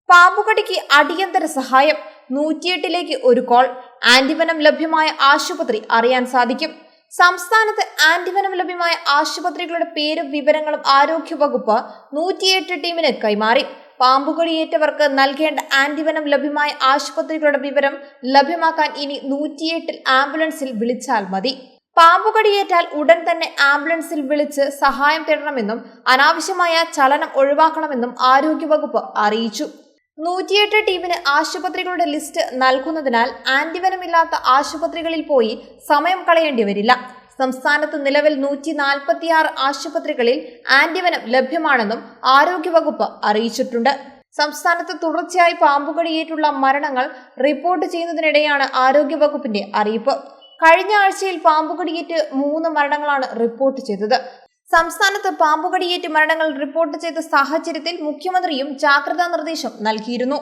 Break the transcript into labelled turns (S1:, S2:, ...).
S1: പാമ്പുകടിക്ക് അടിയന്തര സഹായം 108ലേക്ക് ഒരു കോൾ. ആന്റിവനം ലഭ്യമായ ആശുപത്രി അറിയാൻ സാധിക്കും. സംസ്ഥാനത്ത് ആന്റിവനം ലഭ്യമായ ആശുപത്രികളുടെ പേരും വിവരങ്ങളും ആരോഗ്യവകുപ്പ് 108 ടീമിന് കൈമാറി. പാമ്പുകടിയേറ്റവർക്ക് നൽകേണ്ട ആന്റിവനം ലഭ്യമായ ആശുപത്രികളുടെ വിവരം ലഭ്യമാക്കാൻ ഇനി 108 ആംബുലൻസിൽ വിളിച്ചാൽ മതി. പാമ്പുകടിയേറ്റാൽ ഉടൻ തന്നെ ആംബുലൻസിൽ വിളിച്ച് സഹായം തേടണമെന്നും അനാവശ്യമായ ചലനം ഒഴിവാക്കണമെന്നും ആരോഗ്യവകുപ്പ് അറിയിച്ചു. 108 ടീമിന് ആശുപത്രികളുടെ ലിസ്റ്റ് നൽകുന്നതിനാൽ ആന്റിവനമില്ലാത്ത ആശുപത്രികളിൽ പോയി സമയം കളയേണ്ടി വരില്ല. സംസ്ഥാനത്ത് നിലവിൽ 146 ആശുപത്രികളിൽ ആന്റിവനം ലഭ്യമാണെന്നും ആരോഗ്യവകുപ്പ് അറിയിച്ചിട്ടുണ്ട്. സംസ്ഥാനത്ത് തുടർച്ചയായി പാമ്പുകടിയേറ്റുള്ള മരണങ്ങൾ റിപ്പോർട്ട് ചെയ്യുന്നതിനിടെയാണ് ആരോഗ്യവകുപ്പിന്റെ അറിയിപ്പ്. കഴിഞ്ഞ ആഴ്ചയിൽ പാമ്പുകടിയേറ്റ് 3 മരണങ്ങളാണ് റിപ്പോർട്ട് ചെയ്തത്. സംസ്ഥാനത്ത് പാമ്പുകടിയേറ്റ് മരണങ്ങൾ റിപ്പോർട്ട് ചെയ്ത സാഹചര്യത്തിൽ മുഖ്യമന്ത്രിയും ജാഗ്രതാ നിർദ്ദേശം നൽകിയിരുന്നു.